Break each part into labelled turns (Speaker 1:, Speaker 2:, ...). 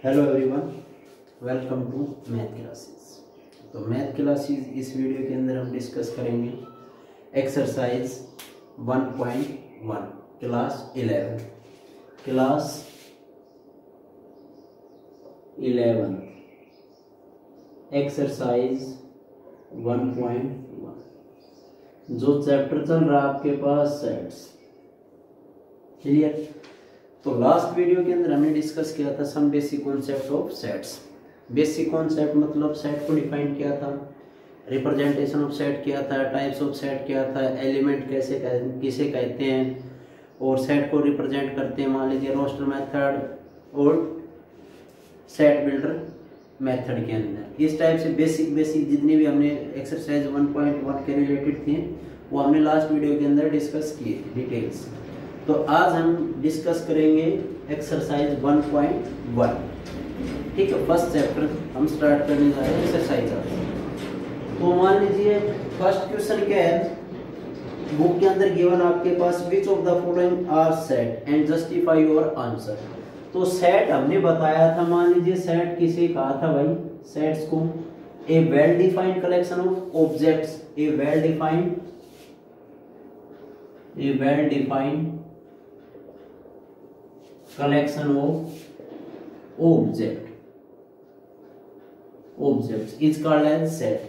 Speaker 1: Hello everyone, welcome to math classes. तो math classes इस video के अंदर हम डिस्कस करेंगे एक्सरसाइज 1.1 क्लास 11 एक्सरसाइज 1.1 जो चैप्टर चल रहा है आपके पास सेट्स। क्लियर? तो लास्ट वीडियो के अंदर हमने डिस्कस किया था some basic concept of sets. Basic concept मतलब सेट को डिफाइन किया था, रिप्रेजेंटेशन ऑफ सेट किया था, टाइप्स ऑफ सेट किया था, एलिमेंट किसे कहते हैं और सेट को रिप्रेजेंट करते हैं, मान लीजिए रोस्टर मेथड और सेट बिल्डर मेथड के अंदर। इस टाइप से बेसिक जितनी भी हमने एक्सरसाइज 1.1 के रिलेटेड थी वो हमने लास्ट वीडियो के अंदर डिस्कस किए थे डिटेल्स। तो आज हम डिस्कस करेंगे एक्सरसाइज 1.1। ठीक है, फर्स्ट चैप्टर हम स्टार्ट करने जा रहे हैं एक्सरसाइज। तो मान लीजिए फर्स्ट क्वेश्चन क्या है, बुक के अंदर गिवन आपके पास which of the following are set and justify your answer. तो सेट हमने बताया था, मान लीजिए सेट किसे कहा था भाई, सेट्स को a well defined collection of objects, a well defined collection of objects is called as set।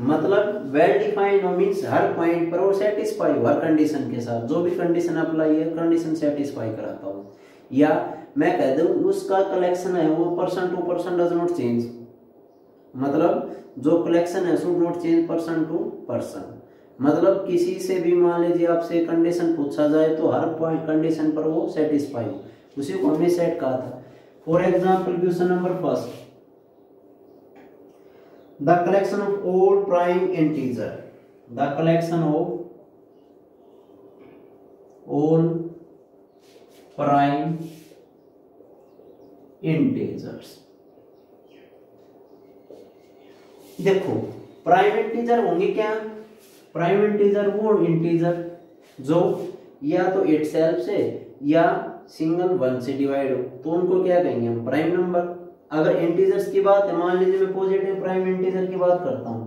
Speaker 1: मतलब वेल डिफाइंड मींस हर पॉइंट पर और सेटिस्फाई हर कंडीशन के साथ, जो भी कंडीशन अप्लाई है कंडीशन सेटिस्फाई कराता हो, या मैं कह दूं उसका कलेक्शन है वो person to person does not change, मतलब जो कलेक्शन है should not change person to person. मतलब किसी से भी मान लीजिए आपसे कंडीशन पूछा जाए तो हर पॉइंट कंडीशन पर वो सेटिस्फाई हो, उसी को हमने सेट कहा था। For example question number first, the collection of all prime integer, the collection of all prime integers. देखो प्राइम इंटीजर होंगे क्या, प्राइम इंटीजर वो इंटीजर जो या तो इटसेल्फ से या सिंगल वन से डिवाइड हो, तो उनको क्या कहेंगे हम, प्राइम नंबर। अगर इंटीजर्स की बात है, मान लीजिए मैं पॉजिटिव प्राइम इंटीजर की बात करता हूं,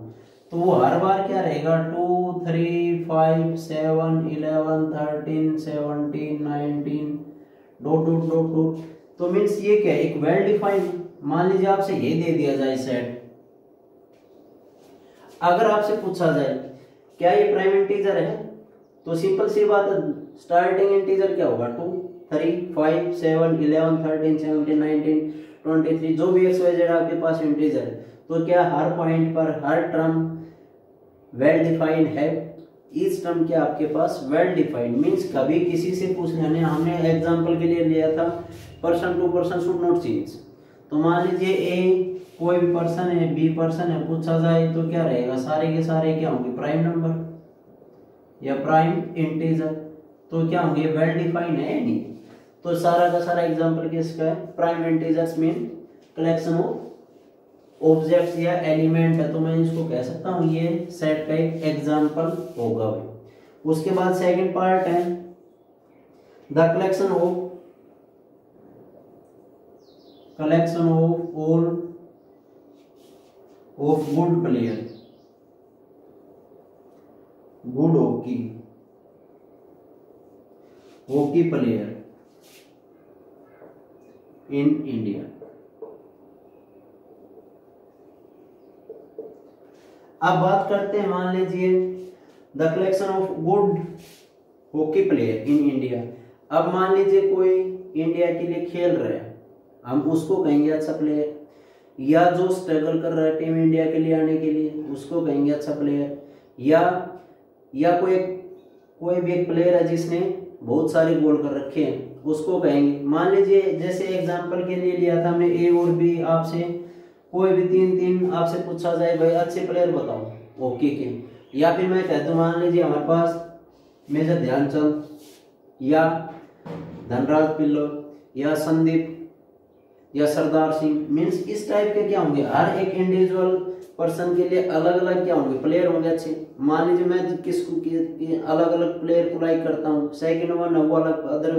Speaker 1: तो वो हर बार क्या रहेगा 2 3 5 7 11 13 17 19 डॉट डॉट डॉट डॉट। तो मीन्स ये क्या है, एक वेल डिफाइंड। मान लीजिए आपसे ये दे दिया जाए सेट, अगर आपसे पूछा जाए क्या ये प्राइम इंटीजर है, तो सिंपल सी बात है, स्टार्टिंग इंटीजर क्या होगा 2 3 5 7 11 13 17 19 23, जो भी XYZ आपके पास इंटीजर है, तो क्या हर पॉइंट पर हर टर्म वेल डिफाइंड है। इस टर्म क्या आपके पास वेल डिफाइंड मींस कभी किसी से पूछ लेने, हमने एग्जांपल के लिए लिया था person to person should not change. तो मान लीजिए ए कोई भी पर्सन है, बी पर्सन है, पूछा जाए तो क्या रहेगा, सारे के सारे क्या होंगे प्राइम नंबर या प्राइम इंटीजर, तो क्या होंगे वेल डिफाइंड है नहीं। तो सारा का सारा एग्जांपल किसका है, prime integers mean collection of objects या एलिमेंट है, तो मैं इसको कह सकता हूं ये सेट का एक एग्जांपल होगा भाई। उसके बाद सेकंड पार्ट है the collection of all of good player, good hockey player in India. अब बात करते हैं, मान लीजिए the collection of good hockey player in India. अब मान लीजिए कोई इंडिया के लिए खेल रहा है, हम उसको कहेंगे अच्छा प्लेयर, या जो स्ट्रगल कर रहा है टीम इंडिया के लिए आने के लिए उसको कहेंगे अच्छा प्लेयर, या कोई भी एक प्लेयर है जिसने बहुत सारे गोल कर रखे हैं उसको कहेंगे। मान लीजिए जैसे एग्जांपल के लिए लिया था मैं ए और बी, आपसे कोई भी तीन आपसे पूछा जाए भाई अच्छे प्लेयर बताओ हॉकी के, या फिर मैं कहता हूं मान लीजिए हमारे पास मेजर ध्यानचंद या धनराज पिल्लो या संदीप या सरदार सिंह, मीन्स इस टाइप के क्या होंगे, हर एक इंडिविजुअल पर्सन के लिए अलग अलग क्या होंगे प्लेयर होंगे अच्छे। मान लीजिए मैं किसको अलग अलग प्लेयर को लाइक करता हूँ, सेकंड वन है वो अलग अदर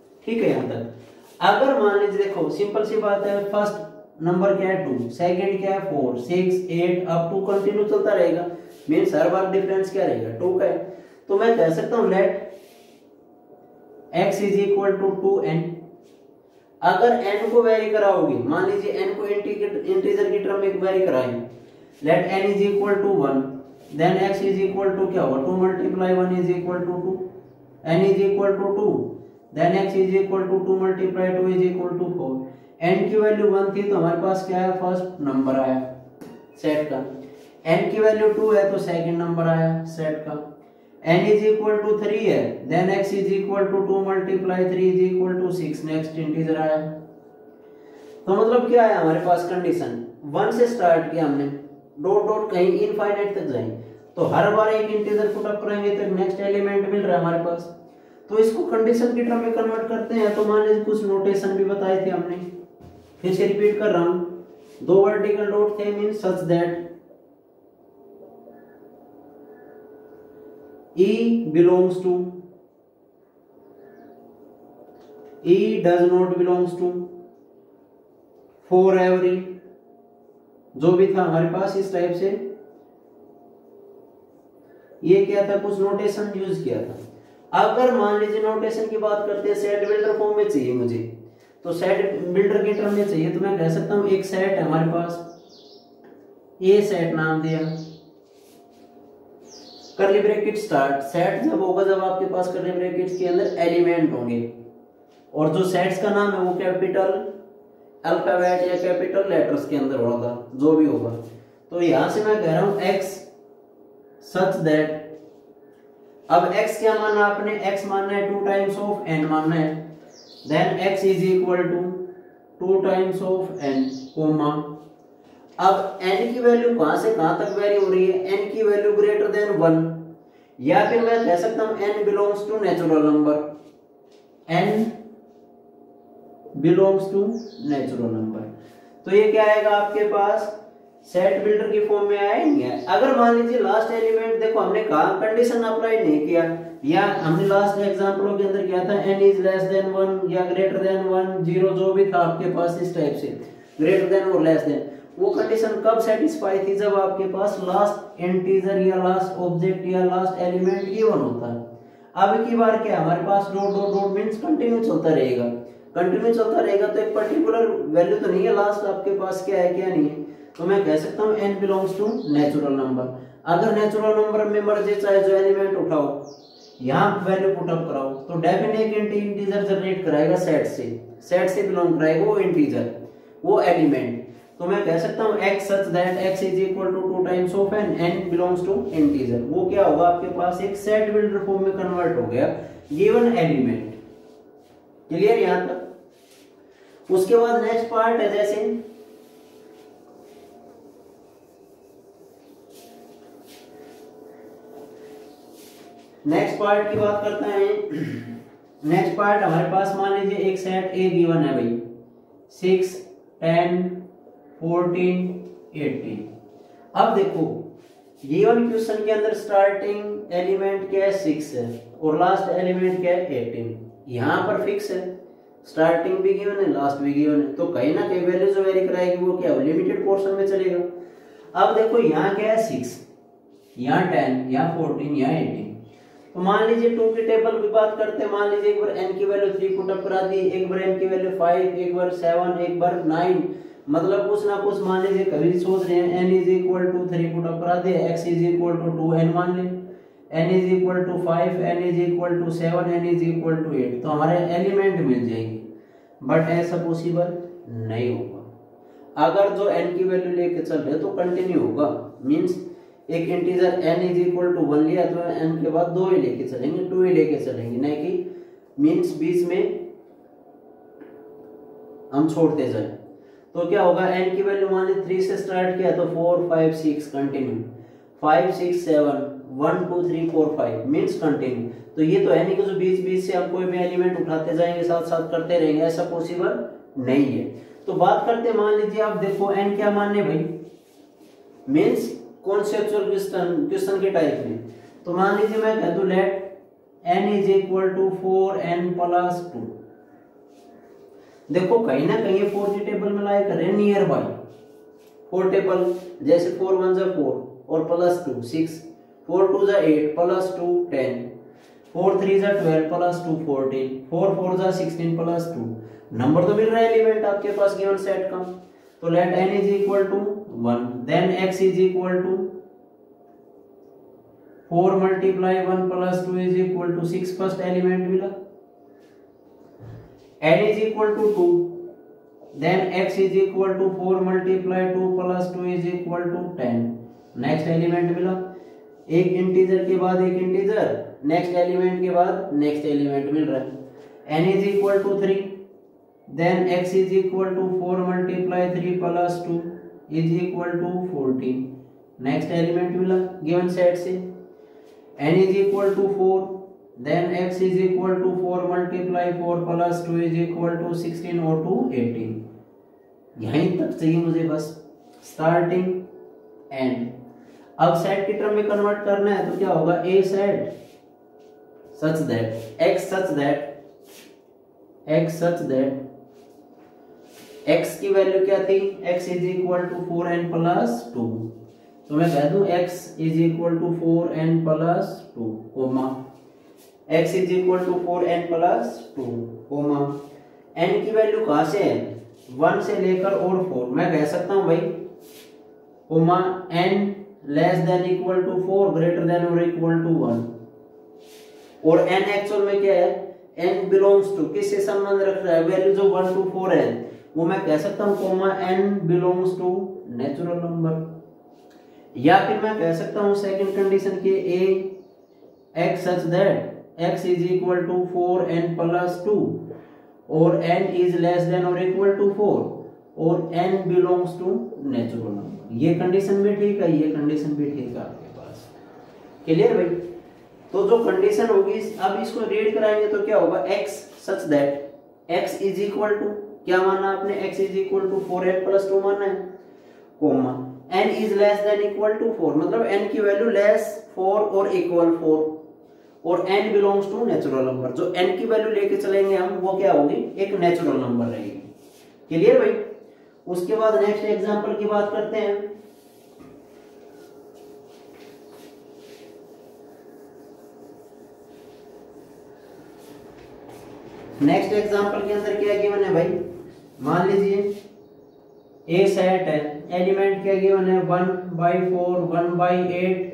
Speaker 1: ठीक है यहाँ तक। अगर मान लीजिए देखो सिंपल सी बात है, फर्स्ट नंबर क्या है 2, सेकंड क्या है 4, 6, 8 अप टू कंटिन्यू चलता रहेगा, मींस हर बार डिफरेंस क्या रहेगा 2 का है। तो मैं कह सकता हूं let x is equal to 2n। अगर n को वेरी कराओगे, मान लीजिए n को इंटीजर की टर्म में वेरी कराएं, let n is equal to 1, then x is equal to क्या होगा 2 multiply 1 is equal to 2, n is equal to 2, then x is equal to 2 multiply 2 is equal to 4। n की value 1 थी तो हमारे पास क्या है, फर्स्ट नंबर आया सेट का। n की वैल्यू 2 है तो सेकंड नंबर आया सेट का। n इज इक्वल टू 3 है, then x is equal to 2 multiply 3 is equal to 6, next integer आया। तो मतलब क्या है हमारे पास कंडीशन, 1 से स्टार्ट किया हमने, डॉट डॉट कहीं इनफाइनाइट तक जाएंगे, तो हर बार एक इंटीजर पुट अप करेंगे तो नेक्स्ट एलिमेंट मिल रहा है हमारे पास। तो इसको कंडीशन की टर्म में कन्वर्ट करते हैं। तो मान लीजिए कुछ नोटेशन भी बताए थे हमने, फिर से रिपीट कर रहा हूं। 2 वर्टिकल डॉट थे, means such that E belongs to, E does not belongs to, for every, जो भी था हमारे पास इस टाइप से, ये क्या था, कुछ नोटेशन यूज किया था। अगर मान लीजिए नोटेशन की बात करते हैं, सेट बिल्डर फॉर्म में चाहिए मुझे, तो सेट बिल्डर की टर्म में चाहिए, तो मैं कह सकता हूं एक सेट है हमारे पास, ए सेट नाम दिया, कर्ली ब्रैकेट स्टार्ट। सेट जब होगा जब आपके पास कर्ली ब्रैकेट्स के अंदर एलिमेंट होंगे, और जो सेट्स का नाम है वो कैपिटल अल्फाबेट या कैपिटल लेटर्स के अंदर होगा, जो भी होगा। तो यहां से मैं कह रहा हूं x सच दैट, अब x क्या मानना आपने, x मानना है 2 टाइम्स ऑफ n मानना है, then x is equal to 2 times of n comma. अब n की वैल्यू कहां से कहां तक वेरी हो रही है, n की वैल्यू ग्रेटर देन 1, या फिर मैं कह सकता हूं n belongs to natural number, n belongs to natural number. तो ये क्या आएगा आपके पास, सेट बिल्डर की फॉर्म में आया नहीं है। अगर मान लीजिए लास्ट एलिमेंट, देखो हमने कहा कंडीशन अप्लाई नहीं किया, या हमने लास्ट एग्जांपलों के अंदर किया था n इज लेस देन 1 या ग्रेटर देन 1, 0 जो भी था आपके पास इस टाइप से, ग्रेटर देन और लेस देन, वो कंडीशन कब सेटिस्फाई थी, जब आपके पास लास्ट इंटीजर या लास्ट ऑब्जेक्ट या लास्ट एलिमेंट इवन होता है। अब की बार क्या हमारे पास dot dot dot means continue चलता रहेगा, कंटिन्यू चलता रहेगा, तो एक पर्टिकुलर वैल्यू तो नहीं है लास्ट आपके पास क्या है क्या नहीं है। तो मैं कह सकता हूं n belongs to natural number. अगर नेचुरल नंबर में मर्जी चाहे जो एलिमेंट उठाओ, यहां वैल्यू पुट अप कराओ, तो डेफिनेट इंटीजर जनरेट कराएगा सेट से बिलोंग कराएगा वो इंटीजर, वो एलिमेंट। तो मैं कह सकता हूं x such that x is equal to 2 times of n belongs to integer. वो क्या होगा आपके पास, एक सेट बिल्डर फॉर्म में कन्वर्ट हो गया गिवन एलिमेंट। क्लियर यहां तक। उसके बाद नेक्स्ट पार्ट है, जैसे नेक्स्ट पार्ट की बात करते हैं। नेक्स्ट पार्ट हमारे पास मान लीजिए एक सेट ए गिवन है भाई, 6, 10, 14, 18। अब देखो गिवन क्वेश्चन के अंदर स्टार्टिंग एलिमेंट क्या है 6 है, और लास्ट एलिमेंट क्या है 18। यहां पर फिक्स है, स्टार्टिंग भी गिवन है लास्ट भी गिवन है, तो कहीं ना कहीं वैल्यू जो वेरी कराएगी वो क्या लिमिटेड पोर्शन में चलेगा। अब देखो यहाँ क्या है 6, यहाँ 10, यहाँ 14, यहाँ 18। तो मान लीजिए 2 की टेबल की बात करते हैं, मान लीजिए एक बार n की वैल्यू 3 पुट अप करा दी, एक बार n की वैल्यू 5, एक बार 7, एक बार 9, मतलब कुछ ना कुछ मान लीजिए कभी सोच रहे हैं n is equal to 3 put up करा दे, x is equal to 2n मान ले, n is equal to 5, n is equal to 7, n is equal to 8, तो हमारे एलिमेंट मिल जाएंगे। बट ऐसा पॉसिबल नहीं होगा। अगर जो n की वैल्यू लेके चल रहे तो कंटिन्यू होगा, मींस एक integer n is equal to 1 लिया तो n के बाद 2 ही लेके चलेंगे, 2 ही लेके चलेंगे, नहीं कि मींस बीच में हम छोड़ते जाए। तो क्या होगा, n की वैल्यू मान लीजिए 3 से स्टार्ट किया तो 4, 5, 6 कंटिन्यू, 5, 6, 7, 1, 2, 3, 4, 5 मींस कंटिन्यू। तो ये तो है नहीं कि जो बीच बीच से हम कोई भी एलिमेंट उठाते जाएंगे साथ साथ करते रहेंगे, ऐसा पॉसिबल नहीं है। तो बात करते हैं, मान लीजिए आप देखो n क्या मानने भाई, मींस कॉन्सेप्चुअल क्वेश्चन के टाइप में। तो मान लीजिए मैं कह दूं let n is equal to 4n plus 2, देखो कहीं ना कहीं 4 जी टेबल में लाया कर रहे हैं नियर बाई 4 टेबल, जैसे 4 1 जा 4 और प्लस 2 6, 4 2 जा 8 प्लस 2 10, 4 3 जा 12 प्लस 2 14, 4 4 जा 16 प्लस 2। नंबर तो मिल रहा है एलिमेंट आपके पास गिवन सेट का। तो let n is equal to 1, then x is equal to 4 multiply 1 plus 2 is equal to 6, first element मिला। n is equal to 2, then x is equal to 4 multiply 2 plus 2 is equal to 10, next element मिला। एक integer के बाद एक integer, next element के बाद next element मिल रहा है। n is equal to 3, then x is equal to 4 multiply 3 plus 2 is equal to 14, next element मिला गिवन सेट से। n is equal to 4, then x is equal to 4 multiply 4 plus 2 is equal to 16 और 2 18। यहीं तक चाहिए मुझे बस, starting end. अब set की टर्म में कन्वर्ट करना है तो क्या होगा, a set such that x such that x such that x की वैल्यू क्या थी, x is equal to 4n plus 2, तो मैं कह दूं x is equal to 4n plus 2 comma x is equal to 4n plus 2 comma n की value कहां से है, 1 से लेकर और 4। मैं कह सकता हूं भाई comma n less than equal to 4 greater than और इक्वल टू 1, और n एक्चुअल में क्या है, n बिलोंग्स टू किससे संबंध रख रहा है, वैल्यू जो 1 to 4 है वो मैं कह सकता हूं comma n belongs to natural number. या फिर मैं कह सकता हूं सेकंड कंडीशन के a x such that x is equal to 4n plus 2 और n इज लेस देन और इक्वल टू 4 और n belongs to natural number. ये कंडीशन भी ठीक है, ये कंडीशन भी ठीक है आपके पास। क्लियर भाई? तो जो कंडीशन होगी अब इसको रीड कराएंगे तो क्या होगा, x such that x is equal to क्या माना आपने, x is equal to 4n plus 2 माना है comma n is less than equal to 4, मतलब n की वैल्यू लेस 4 और इक्वल 4 और n belongs to natural number. जो n की वैल्यू लेके चलेंगे हम वो क्या होगी, एक नेचुरल नंबर रहेगी। क्लियर भाई? उसके बाद नेक्स्ट एग्जांपल की बात करते हैं। नेक्स्ट एग्जांपल के अंदर क्या गिवन है भाई, मान लीजिए ए सेट है, एलिमेंट क्या गिवन है, 1/4 1/8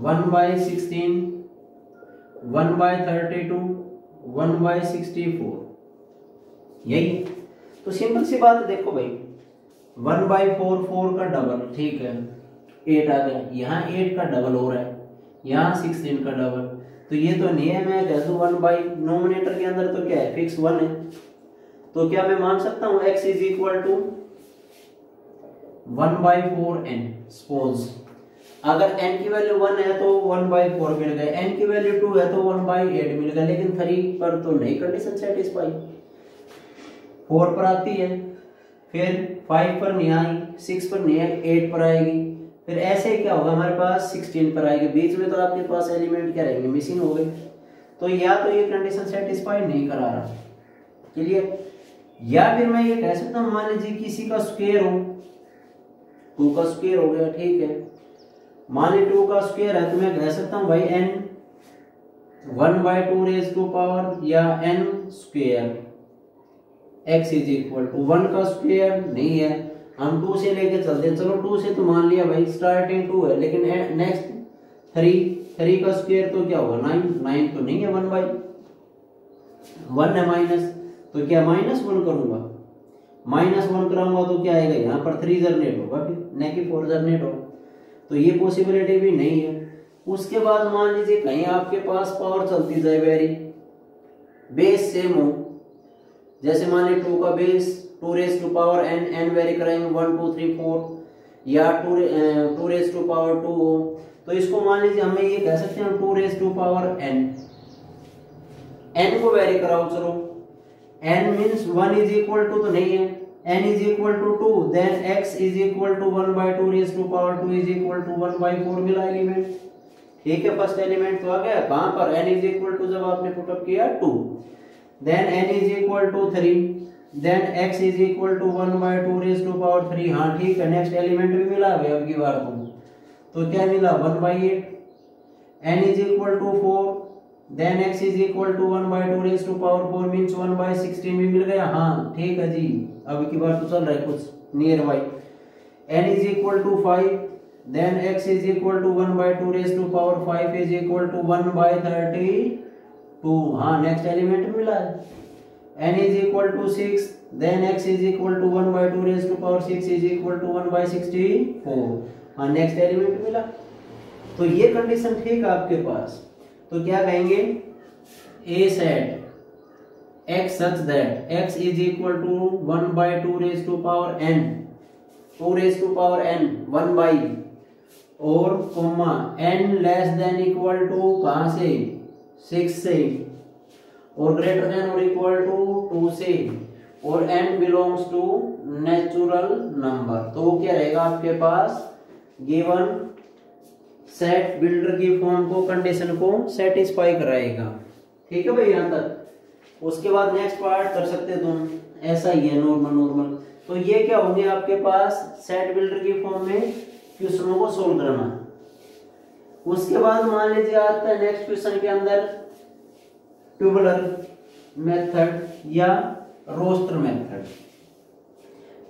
Speaker 1: 1/16 1/32 1/64, यही। तो सिंपल सी बात है, देखो भाई 1/4 4 का डबल, ठीक है 8 आ गया, यहाँ 8 का डबल हो रहा है, यहाँ 16 का डबल, तो ये तो नहीं है। मैं कह दूं 1 नोमिनेटर के अंदर तो क्या है, फिक्स 1 है, तो क्या मैं मान सकता हूं x is equal to 1/4n। Suppose अगर n की वैल्यू 1 है तो 1/4 मिल गया, n की वैल्यू 2 है तो 1/8 मिल गया, लेकिन 3 पर तो नहीं कंडीशन सेटिस्फाई, 4 पर आती है, फिर 5 पर नहीं आई, 6 पर नहीं आई, 8 पर आएगी, फिर ऐसे क्या होगा हमारे पास 16 पर आएगी, बीच में तो आपके पास एलिमेंट क्या रहेंगे, मिसिंग हो गए। तो या तो ये कंडीशन सेटिस्फाई नहीं करा रहा, क्लियर। या फिर मैं ये कह सकता हूं, मान लीजिए किसी का स्क्वायर हो, 2 का स्क्वायर हो गया, ठीक है, मान लीजिए 2 का स्क्वायर है, तो मैं कह सकता हूं भाई n 1/2 रेज टू पावर या n square x is equal to 1 का स्क्वायर नहीं है, हम 2 से लेके चलते हैं, चलो 2 से तो मान लिया भाई स्टार्टिंग 2 है, लेकिन नेक्स्ट 3 का स्क्वायर तो क्या होगा 9 तो नहीं है, 1/1 है माइनस, तो क्या -1 करूंगा, -1 कराऊंगा तो क्या आएगा, यहाँ पर 3 जनरेट होगा, फिर न कि 4 जनरेट होगा, तो ये पॉसिबिलिटी भी नहीं है। उसके बाद मान लीजिए कहीं आपके पास पावर चलती जाए वेरी, बेस सेम हो, जैसे मान लीजिए 2 का base 2 raise to power n vary कराएंगे 1 2 3 4, या 2 रेज टू पावर 2 हो, तो इसको मान लीजिए हमें ये कह सकते हैं 2 रेज टू पावर n को वेरी कराओ, चलो n means 1 is equal to तो नहीं है, n is equal to 2, then x is equal to 1/2 raise to power 2 is equal to 1/4 मिला एलिमेंट, ठीक है। फर्स्ट एलिमेंट तो आ गया, कहां पर n इज इक्वल टू जब आपने पुटअप किया 2, then n is equal to 3, then x is equal to 1/2 raise to power 3। हाँ ठीक है, नेक्स्ट एलिमेंट भी मिला है अब की बार तो क्या मिला 1/8। n is equal to 4, then x is equal to 1/2 raise to power 4 means 1/16 भी मिल गया। हाँ ठीक है जी, अब की बार तो चल रहा है कुछ nearby. n is equal to 5, then x is equal to 1/2 raise to power 5 is equal to 1/32। हाँ नेक्स्ट एलिमेंट मिला है। n is equal to 6, then x is equal to 1/2 raised to power 6 is equal to 1/64। हाँ next element मिला। तो ये condition ठीक है आपके पास। तो क्या कहेंगे, a set x such that x is equal to 1/2 raised to power n, 2 raised to power n 1 और comma n less than equal to कहाँ से 6 से और ग्रेटर देन और इक्वल टू 2 से और n belongs to natural number. तो वो क्या रहेगा आपके पास, गिवन सेट बिल्डर की फॉर्म को कंडीशन को सेटिस्फाई कराएगा। ठीक है भाई यहाँ तक। उसके बाद नेक्स्ट पार्ट कर सकते तुम, ऐसा ही है नॉर्मल। तो ये क्या होंगे आपके पास, सेट बिल्डर की फॉर्म में क्वेश्चनों को सोल्व करना। उसके बाद मान लीजिए आता है नेक्स्ट क्वेश्चन के अंदर ट्यूबुलर मेथड या रोस्टर मेथड।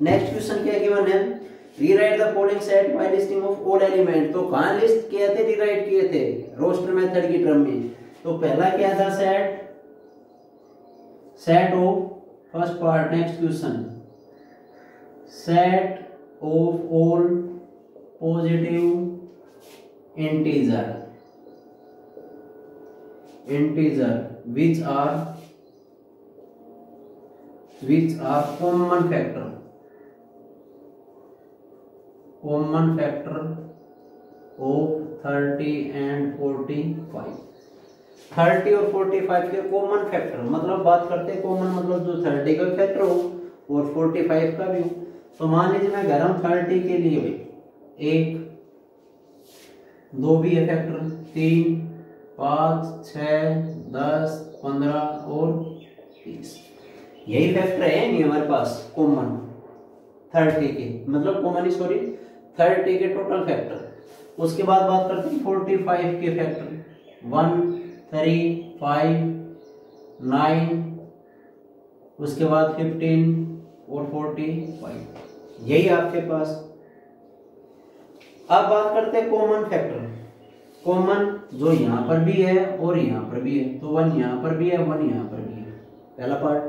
Speaker 1: नेक्स्ट क्वेश्चन क्या गिवन है, rewrite the following set by listing of all element. तो कहां लिस्ट किए थे, रीराइट किए थे रोस्टर मेथड की टर्म में। तो पहला क्या था, set of first part, next question set of all positive integer which are common factor of 30 and 45। 30 और 45 के कॉमन फैक्टर, मतलब बात करते हैं कॉमन मतलब जो 30 का फैक्टर हो और 45 का भी हो। तो मान लीजिए मैं कह रहा हूं 30 के लिए भाई 1 2 भी है फैक्टर, 3 5 6 10 15 और 30, यही फैक्टर है नहीं हमारे पास कॉमन 30 के, मतलब कॉमन सॉरी 30 के टोटल फैक्टर। उसके बाद बात करते हैं 45 के फैक्टर, 1 3 5 9, उसके बाद 15 और 45, यही आपके पास। अब बात करते हैं कॉमन फैक्टर, कॉमन जो यहाँ पर भी है और यहाँ पर भी है। तो 1 यहाँ पर भी है, 1 यहाँ पर भी है, पहला पार्ट।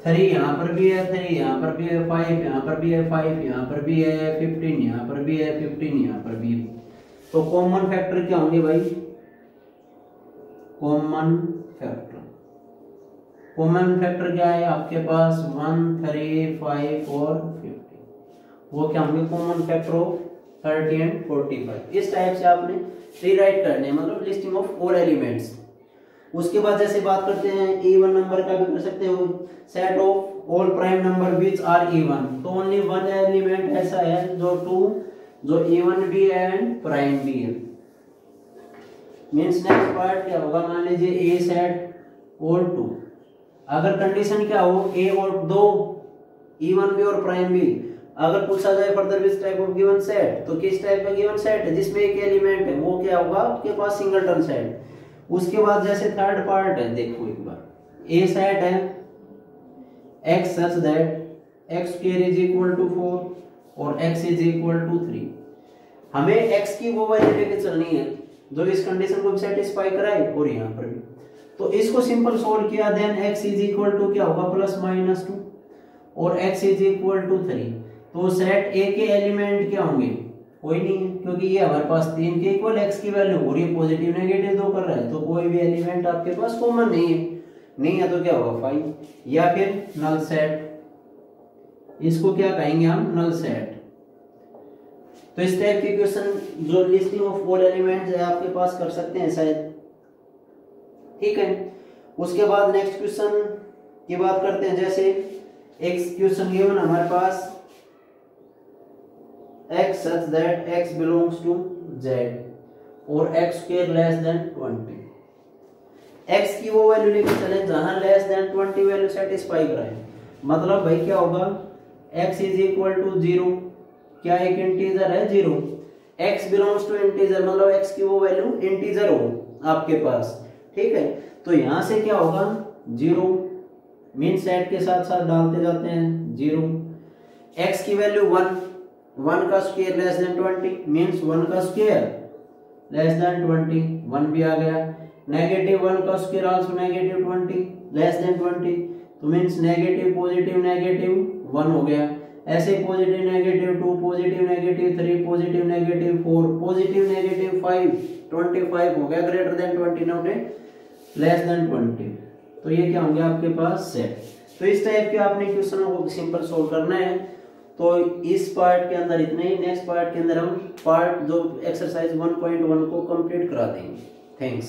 Speaker 1: 3 यहाँ पर भी है, 3 यहाँ पर भी है, 5 यहाँ पर भी है, 5 यहाँ पर भी है, 15 यहाँ पर भी है, 15 यहाँ पर भी है। तो कॉमन फैक्टर क्या होंगे भाई, कॉमन फैक्टर क्या है आपके पास 1 3 5 और 15, वो क्या होंगे कॉमन फैक्टर ऑफ 30 एंड 45। इस टाइप से आपने रीराइट करने, मतलब लिस्टिंग ऑफ ऑल एलिमेंट्स। उसके बाद जैसे बात करते हैं इवन नंबर का भी कर सकते हो, set of all prime number which are even. तो ओनली वन एलिमेंट ऐसा है जो इवन भी है एंड प्राइम भी है। मींस नेक्स्ट पार्ट क्या होगा, मान लीजिए ए सेट और 2, अगर कंडीशन क्या हो ए और 2 इवन भी और प्राइम भी, अगर पूछा जाए further which type of given set, तो किस टाइप का गिवन सेट है जिसमें एक एलिमेंट है, वो क्या होगा आपके पास सिंगलटन सेट। उसके बाद जैसे थर्ड पार्ट है, देखो एक बार, ए सेट है x such that x square is equal to 4 और x is equal to 3। हमें x की वो वैल्यू लेके चलनी है जो इस कंडीशन को सेटिस्फाई कराए और यहाँ पर भी। तो इसको सिंपल सोल्व किया, then x is equal to क्या होगा +-2 और x is equal to 3। तो सेट A के एलिमेंट क्या होंगे, कोई नहीं है, क्योंकि ये हमारे पास 3 के इक्वल x की वैल्यू और ये पॉजिटिव नेगेटिव 2 कर रहा है, तो कोई भी एलिमेंट आपके पास कॉमन नहीं है तो क्या होगा 5, या फिर नल सेट, इसको क्या कहेंगे हम, नल सेट। तो इस टाइप के क्वेश्चन जो लिस्टिंग ऑफ ऑल एलिमेंट्स है आपके पास कर सकते हैं शायद, ठीक है। उसके बाद नेक्स्ट क्वेश्चन की बात करते हैं, जैसे एक क्वेश्चन गिवन हमारे पास x such that x belongs to z और x square less than 20। x की वो वैल्यू लेके चले जहां लेस देन 20 वैल्यू सेटिस्फाई कराए। मतलब भाई क्या होगा, x इज इक्वल टू 0, क्या एक इंटीजर है 0, x बिलोंग्स टू इंटीजर, मतलब x की वो वैल्यू इंटीजर हो आपके पास, ठीक है। तो यहां से क्या होगा 0, मीन सेट के साथ साथ डालते जाते हैं 0, x की वैल्यू 1, 1 का स्क्वायर लेस देन 20, मीन्स 1 का स्क्वायर लेस देन 20, 1 भी आ गया, नेगेटिव 1 का square also negative 20 less than 20, तो मीन्स नेगेटिव पॉजिटिव 1 हो गया, ऐसे positive negative 2, positive negative 3, positive negative 4, positive negative 5, 25 हो गया, greater than 20 not less than 20। तो ये क्या होंगे आपके पास सेट। तो इस टाइप के आपने क्वेश्चनों को सिंपल सोल्व करना है। तो इस पार्ट के अंदर इतना ही, नेक्स्ट पार्ट के अंदर हम पार्ट जो एक्सरसाइज 1.1 को कंप्लीट करा देंगे। थैंक्स।